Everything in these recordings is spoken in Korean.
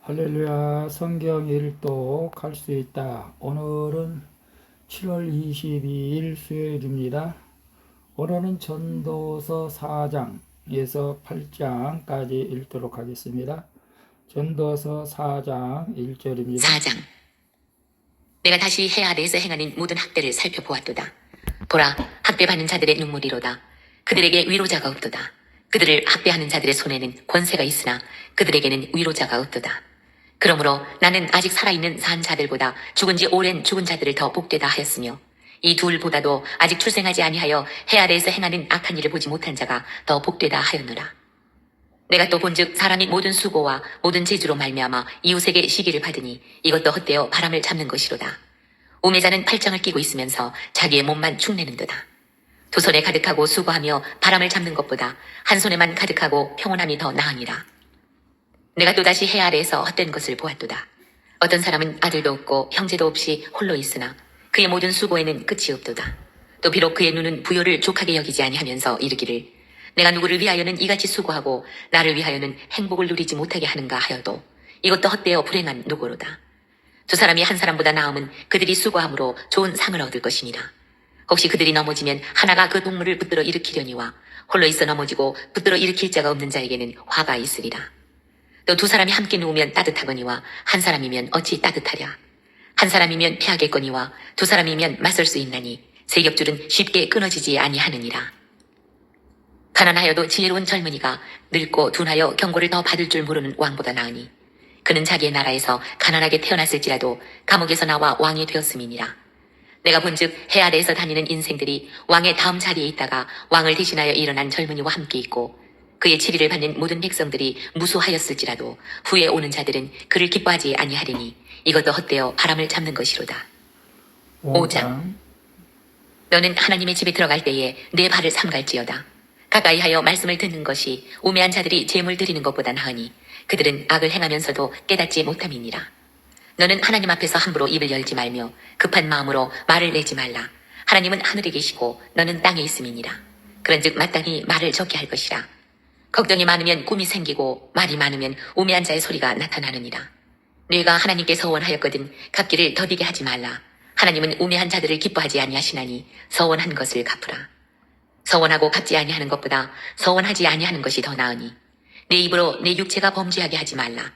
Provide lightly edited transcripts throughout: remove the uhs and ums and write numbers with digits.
할렐루야. 성경 일독 할 수 있다. 오늘은 7월 22일 수요일입니다. 오늘은 전도서 4장에서 8장까지 읽도록 하겠습니다. 전도서 4장 1절입니다. 4장. 내가 다시 해 아래에서 행하는 모든 학대를 살펴보았도다. 보라, 학대받는 자들의 눈물이로다. 그들에게 위로자가 없도다. 그들을 학대하는 자들의 손에는 권세가 있으나 그들에게는 위로자가 없도다. 그러므로 나는 아직 살아있는 산 자들보다 죽은 지 오랜 죽은 자들을 더 복되다 하였으며 이 둘보다도 아직 출생하지 아니하여 해 아래에서 행하는 악한 일을 보지 못한 자가 더 복되다 하였노라. 내가 또 본즉 사람이 모든 수고와 모든 재주로 말미암아 이웃에게 시기를 받으니 이것도 헛되어 바람을 잡는 것이로다. 우매자는 팔짱을 끼고 있으면서 자기의 몸만 축내는도다. 두 손에 가득하고 수고하며 바람을 잡는 것보다 한 손에만 가득하고 평온함이 더 나으니라. 내가 또다시 해 아래에서 헛된 것을 보았도다. 어떤 사람은 아들도 없고 형제도 없이 홀로 있으나 그의 모든 수고에는 끝이 없도다. 또 비록 그의 눈은 부요를 족하게 여기지 아니하면서 이르기를 내가 누구를 위하여는 이같이 수고하고 나를 위하여는 행복을 누리지 못하게 하는가 하여도 이것도 헛되어 불행한 노고로다. 두 사람이 한 사람보다 나음은 그들이 수고함으로 좋은 상을 얻을 것이니라. 혹시 그들이 넘어지면 하나가 그 동물을 붙들어 일으키려니와 홀로 있어 넘어지고 붙들어 일으킬 자가 없는 자에게는 화가 있으리라. 또 두 사람이 함께 누우면 따뜻하거니와 한 사람이면 어찌 따뜻하랴. 한 사람이면 패하겠거니와 두 사람이면 맞설 수 있나니 세 겹줄은 쉽게 끊어지지 아니하느니라. 가난하여도 지혜로운 젊은이가 늙고 둔하여 경고를 더 받을 줄 모르는 왕보다 나으니 그는 자기의 나라에서 가난하게 태어났을지라도 감옥에서 나와 왕이 되었음이니라. 내가 본즉 해 아래에서 다니는 인생들이 왕의 다음 자리에 있다가 왕을 대신하여 일어난 젊은이와 함께 있고 그의 치리를 받는 모든 백성들이 무수하였을지라도 후에 오는 자들은 그를 기뻐하지 아니하리니 이것도 헛되어 바람을 잡는 것이로다. 5장. 너는 하나님의 집에 들어갈 때에 내 발을 삼갈지어다. 가까이 하여 말씀을 듣는 것이 우매한 자들이 재물 드리는 것보다 나으니 그들은 악을 행하면서도 깨닫지 못함이니라. 너는 하나님 앞에서 함부로 입을 열지 말며 급한 마음으로 말을 내지 말라. 하나님은 하늘에 계시고 너는 땅에 있음이니라. 그런즉 마땅히 말을 적게 할 것이라. 걱정이 많으면 꿈이 생기고 말이 많으면 우매한 자의 소리가 나타나느니라. 네가 하나님께 서원하였거든 갚기를 더디게 하지 말라. 하나님은 우매한 자들을 기뻐하지 아니하시나니 서원한 것을 갚으라. 서원하고 갚지 아니하는 것보다 서원하지 아니하는 것이 더 나으니 내 입으로 내 육체가 범죄하게 하지 말라.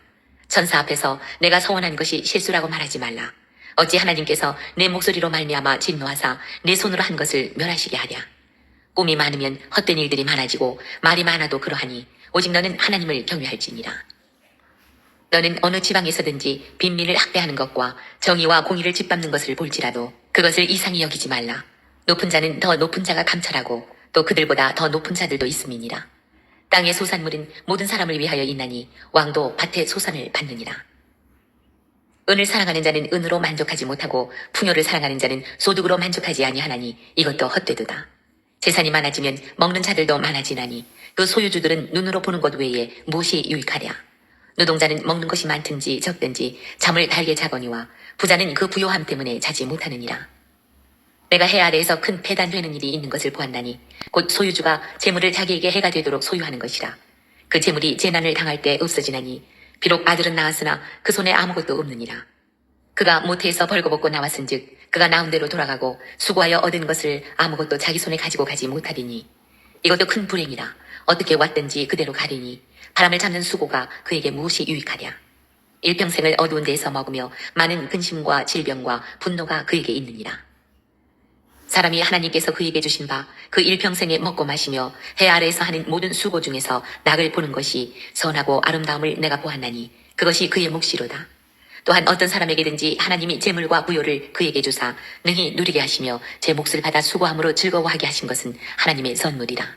천사 앞에서 내가 서원한 것이 실수라고 말하지 말라. 어찌 하나님께서 내 목소리로 말미암아 진노하사 내 손으로 한 것을 멸하시게 하랴. 꿈이 많으면 헛된 일들이 많아지고 말이 많아도 그러하니 오직 너는 하나님을 경외할지니라. 너는 어느 지방에서든지 빈민을 학대하는 것과 정의와 공의를 짓밟는 것을 볼지라도 그것을 이상히 여기지 말라. 높은 자는 더 높은 자가 감찰하고 또 그들보다 더 높은 자들도 있음이니라. 땅의 소산물은 모든 사람을 위하여 있나니 왕도 밭의 소산을 받느니라. 은을 사랑하는 자는 은으로 만족하지 못하고 풍요를 사랑하는 자는 소득으로 만족하지 아니하나니 이것도 헛되도다. 재산이 많아지면 먹는 자들도 많아지나니 그 소유주들은 눈으로 보는 것 외에 무엇이 유익하랴. 노동자는 먹는 것이 많든지 적든지 잠을 달게 자거니와 부자는 그 부요함 때문에 자지 못하느니라. 내가 해 아래에서 큰 배단되는 일이 있는 것을 보았나니 곧 소유주가 재물을 자기에게 해가 되도록 소유하는 것이라. 그 재물이 재난을 당할 때 없어지나니 비록 아들은 낳았으나 그 손에 아무것도 없느니라. 그가 모태에서 벌거벗고 나왔은즉 그가 나온 대로 돌아가고 수고하여 얻은 것을 아무것도 자기 손에 가지고 가지 못하리니 이것도 큰 불행이라. 어떻게 왔든지 그대로 가리니 바람을 잡는 수고가 그에게 무엇이 유익하랴. 일평생을 어두운 데에서 먹으며 많은 근심과 질병과 분노가 그에게 있느니라. 사람이 하나님께서 그에게 주신 바 그 일평생에 먹고 마시며 해 아래에서 하는 모든 수고 중에서 낙을 보는 것이 선하고 아름다움을 내가 보았나니 그것이 그의 몫이로다. 또한 어떤 사람에게든지 하나님이 재물과 부요를 그에게 주사 능히 누리게 하시며 제 몫을 받아 수고함으로 즐거워하게 하신 것은 하나님의 선물이라.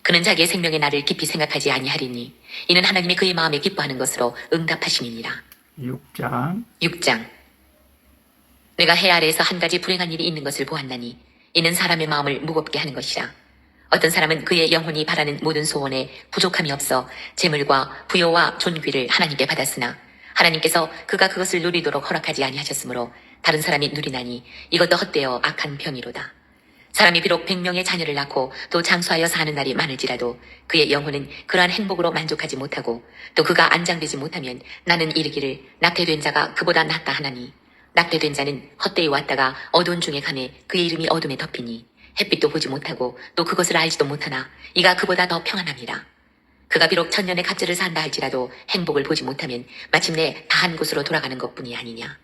그는 자기의 생명의 날을 깊이 생각하지 아니하리니 이는 하나님이 그의 마음에 기뻐하는 것으로 응답하심이니라. 6장. 내가 해 아래에서 한 가지 불행한 일이 있는 것을 보았나니 이는 사람의 마음을 무겁게 하는 것이라. 어떤 사람은 그의 영혼이 바라는 모든 소원에 부족함이 없어 재물과 부요와 존귀를 하나님께 받았으나 하나님께서 그가 그것을 누리도록 허락하지 아니하셨으므로 다른 사람이 누리나니 이것도 헛되어 악한 병이로다. 사람이 비록 100명의 자녀를 낳고 또 장수하여 사는 날이 많을지라도 그의 영혼은 그러한 행복으로 만족하지 못하고 또 그가 안장되지 못하면 나는 이르기를 낙태된 자가 그보다 낫다 하나니 낙태된 자는 헛되이 왔다가 어두운 중에 가매 그의 이름이 어둠에 덮이니 햇빛도 보지 못하고 또 그것을 알지도 못하나 이가 그보다 더 평안함이라. 그가 비록 천년의 갑절을 산다 할지라도 행복을 보지 못하면 마침내 다한 곳으로 돌아가는 것뿐이 아니냐.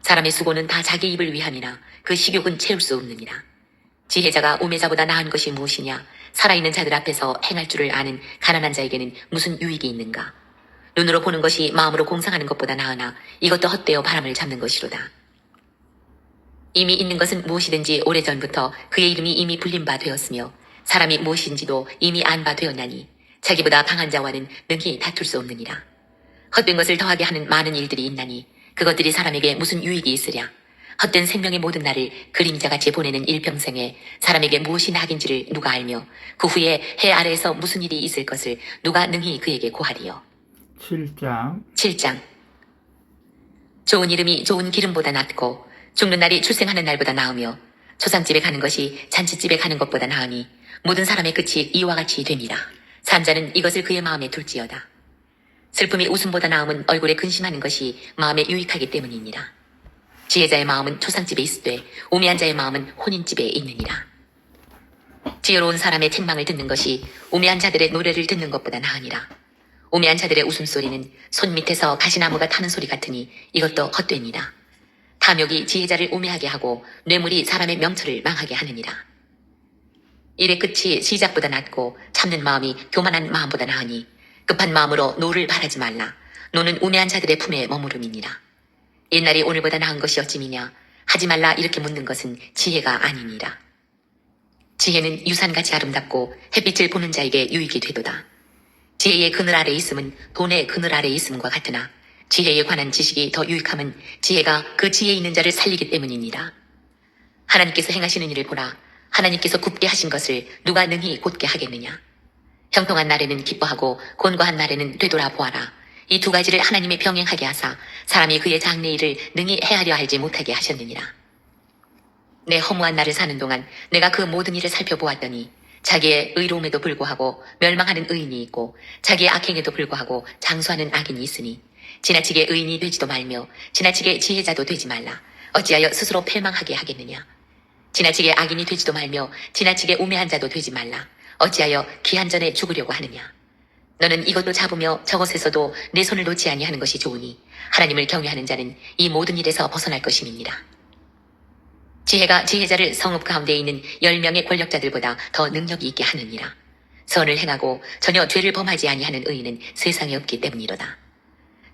사람의 수고는 다 자기 입을 위함이나 그 식욕은 채울 수 없느니라. 지혜자가 우매자보다 나은 것이 무엇이냐. 살아있는 자들 앞에서 행할 줄을 아는 가난한 자에게는 무슨 유익이 있는가. 눈으로 보는 것이 마음으로 공상하는 것보다 나으나 이것도 헛되어 바람을 잡는 것이로다. 이미 있는 것은 무엇이든지 오래전부터 그의 이름이 이미 불린 바 되었으며 사람이 무엇인지도 이미 안 바 되었나니 자기보다 강한 자와는 능히 다툴 수 없느니라. 헛된 것을 더하게 하는 많은 일들이 있나니 그것들이 사람에게 무슨 유익이 있으랴. 헛된 생명의 모든 날을 그림자같이 보내는 일평생에 사람에게 무엇이 낙인지를 누가 알며 그 후에 해 아래에서 무슨 일이 있을 것을 누가 능히 그에게 고하리요. 7장 7장. 좋은 이름이 좋은 기름보다 낫고 죽는 날이 출생하는 날보다 나으며 초상집에 가는 것이 잔치집에 가는 것보다 나으니 모든 사람의 끝이 이와 같이 됨이라. 산자는 이것을 그의 마음에 둘지어다. 슬픔이 웃음보다 나음은 얼굴에 근심하는 것이 마음에 유익하기 때문이니라. 지혜자의 마음은 초상집에 있으되 우매한 자의 마음은 혼인집에 있느니라. 지혜로운 사람의 책망을 듣는 것이 우매한 자들의 노래를 듣는 것보다 나으니라. 우매한 자들의 웃음소리는 손 밑에서 가시나무가 타는 소리 같으니 이것도 헛되니라. 탐욕이 지혜자를 우매하게 하고 뇌물이 사람의 명철을 망하게 하느니라. 일의 끝이 시작보다 낫고 참는 마음이 교만한 마음보다 나으니 급한 마음으로 노를 바라지 말라. 노는 우매한 자들의 품에 머무름이니라. 옛날이 오늘보다 나은 것이 어찌미냐. 하지 말라 이렇게 묻는 것은 지혜가 아니니라. 지혜는 유산같이 아름답고 햇빛을 보는 자에게 유익이 되도다. 지혜의 그늘 아래 있음은 돈의 그늘 아래 있음과 같으나 지혜에 관한 지식이 더 유익함은 지혜가 그 지혜 있는 자를 살리기 때문이니라. 하나님께서 행하시는 일을 보라. 하나님께서 굽게 하신 것을 누가 능히 곧게 하겠느냐. 형통한 날에는 기뻐하고 곤고한 날에는 되돌아보아라. 이 두 가지를 하나님의 병행하게 하사 사람이 그의 장래일을 능히 헤아려 알지 못하게 하셨느니라. 내 허무한 날을 사는 동안 내가 그 모든 일을 살펴보았더니 자기의 의로움에도 불구하고 멸망하는 의인이 있고 자기의 악행에도 불구하고 장수하는 악인이 있으니 지나치게 의인이 되지도 말며 지나치게 지혜자도 되지 말라. 어찌하여 스스로 패망하게 하겠느냐. 지나치게 악인이 되지도 말며 지나치게 우매한 자도 되지 말라. 어찌하여 기한 전에 죽으려고 하느냐. 너는 이것도 잡으며 저것에서도 내 손을 놓지 아니하는 것이 좋으니 하나님을 경외하는 자는 이 모든 일에서 벗어날 것임이니라. 지혜가 지혜자를 성읍 가운데 있는 10명의 권력자들보다 더 능력이 있게 하느니라. 선을 행하고 전혀 죄를 범하지 아니하는 의인은 세상에 없기 때문이로다.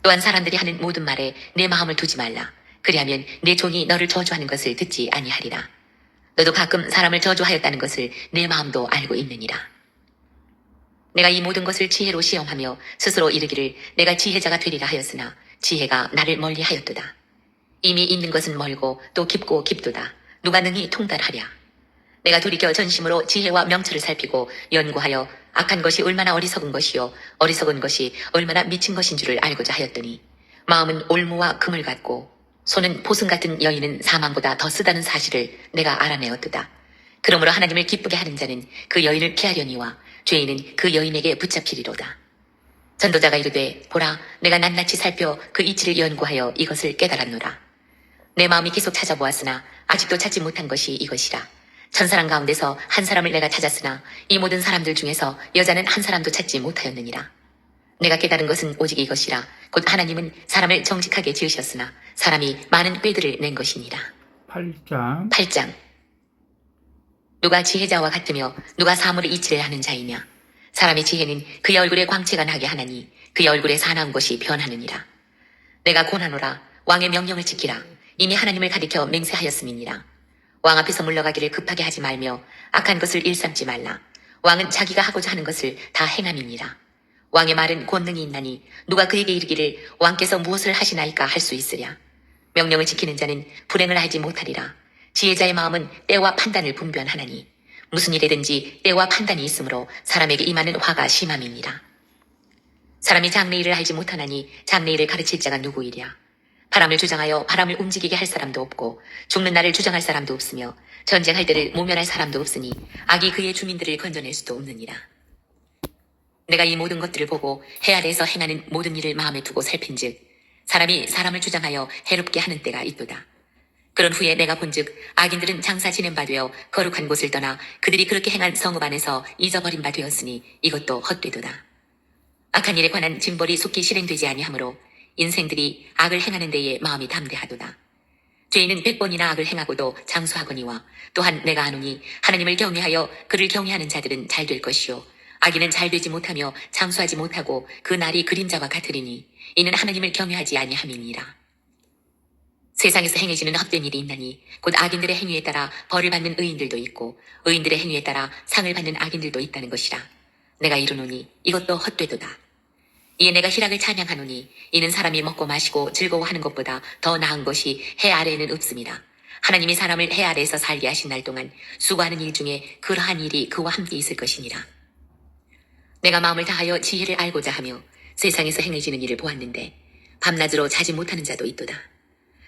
또한 사람들이 하는 모든 말에 내 마음을 두지 말라. 그리하면 내 종이 너를 저주하는 것을 듣지 아니하리라. 너도 가끔 사람을 저주하였다는 것을 내 마음도 알고 있느니라. 내가 이 모든 것을 지혜로 시험하며 스스로 이르기를 내가 지혜자가 되리라 하였으나 지혜가 나를 멀리하였도다. 이미 있는 것은 멀고 또 깊고 깊도다. 누가 능히 통달하랴. 내가 돌이켜 전심으로 지혜와 명철을 살피고 연구하여 악한 것이 얼마나 어리석은 것이요 어리석은 것이 얼마나 미친 것인 줄을 알고자 하였더니 마음은 올무와 금을 같고 손은 포승 같은 여인은 사망보다 더 쓰다는 사실을 내가 알아내었도다. 그러므로 하나님을 기쁘게 하는 자는 그 여인을 피하려니와 죄인은 그 여인에게 붙잡히리로다. 전도자가 이르되 보라 내가 낱낱이 살펴 그 이치를 연구하여 이것을 깨달았노라. 내 마음이 계속 찾아보았으나 아직도 찾지 못한 것이 이것이라. 천사람 가운데서 한 사람을 내가 찾았으나 이 모든 사람들 중에서 여자는 한 사람도 찾지 못하였느니라. 내가 깨달은 것은 오직 이것이라. 곧 하나님은 사람을 정직하게 지으셨으나 사람이 많은 꾀들을 낸 것이니라. 8장. 누가 지혜자와 같으며 누가 사물의 이치를 하는 자이냐. 사람의 지혜는 그의 얼굴에 광채가 나게 하나니 그의 얼굴에 사나운 것이 변하느니라. 내가 고나노라. 왕의 명령을 지키라. 이미 하나님을 가리켜 맹세하였음이니라. 왕 앞에서 물러가기를 급하게 하지 말며 악한 것을 일삼지 말라. 왕은 자기가 하고자 하는 것을 다 행함이니라. 왕의 말은 권능이 있나니 누가 그에게 이르기를 왕께서 무엇을 하시나이까 할 수 있으랴. 명령을 지키는 자는 불행을 알지 못하리라. 지혜자의 마음은 때와 판단을 분별하나니 무슨 일에든지 때와 판단이 있으므로 사람에게 임하는 화가 심함이니라. 사람이 장래일을 알지 못하나니 장래일을 가르칠 자가 누구이랴. 바람을 주장하여 바람을 움직이게 할 사람도 없고 죽는 날을 주장할 사람도 없으며 전쟁할 때를 모면할 사람도 없으니 악이 그의 주민들을 건져낼 수도 없느니라. 내가 이 모든 것들을 보고 해 아래에서 행하는 모든 일을 마음에 두고 살핀즉 사람이 사람을 주장하여 해롭게 하는 때가 있도다. 그런 후에 내가 본즉 악인들은 장사 지낸 바 되어 거룩한 곳을 떠나 그들이 그렇게 행한 성읍 안에서 잊어버린 바 되었으니 이것도 헛되도다. 악한 일에 관한 징벌이 속히 실행되지 아니하므로 인생들이 악을 행하는 데에 마음이 담대하도다. 죄인은 100번이나 악을 행하고도 장수하거니와 또한 내가 아노니 하나님을 경외하여 그를 경외하는 자들은 잘 될 것이요 악인은 잘 되지 못하며 장수하지 못하고 그 날이 그림자와 같으리니 이는 하나님을 경외하지 아니함이니라. 세상에서 행해지는 헛된 일이 있나니 곧 악인들의 행위에 따라 벌을 받는 의인들도 있고 의인들의 행위에 따라 상을 받는 악인들도 있다는 것이라. 내가 이르노니 이것도 헛되도다. 이에 내가 희락을 찬양하노니 이는 사람이 먹고 마시고 즐거워하는 것보다 더 나은 것이 해 아래에는 없습니다. 하나님이 사람을 해 아래에서 살게 하신 날 동안 수고하는 일 중에 그러한 일이 그와 함께 있을 것이니라. 내가 마음을 다하여 지혜를 알고자 하며 세상에서 행해지는 일을 보았는데 밤낮으로 자지 못하는 자도 있도다.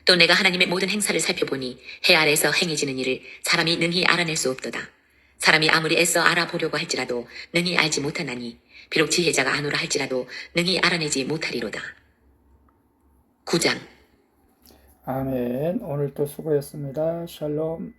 또 내가 하나님의 모든 행사를 살펴보니 해 아래에서 행해지는 일을 사람이 능히 알아낼 수 없도다. 사람이 아무리 애써 알아보려고 할지라도 능히 알지 못하나니 비록 지혜자가 아노라 할지라도 능히 알아내지 못하리로다. 9장. 아멘. 오늘도 수고했습니다. 샬롬.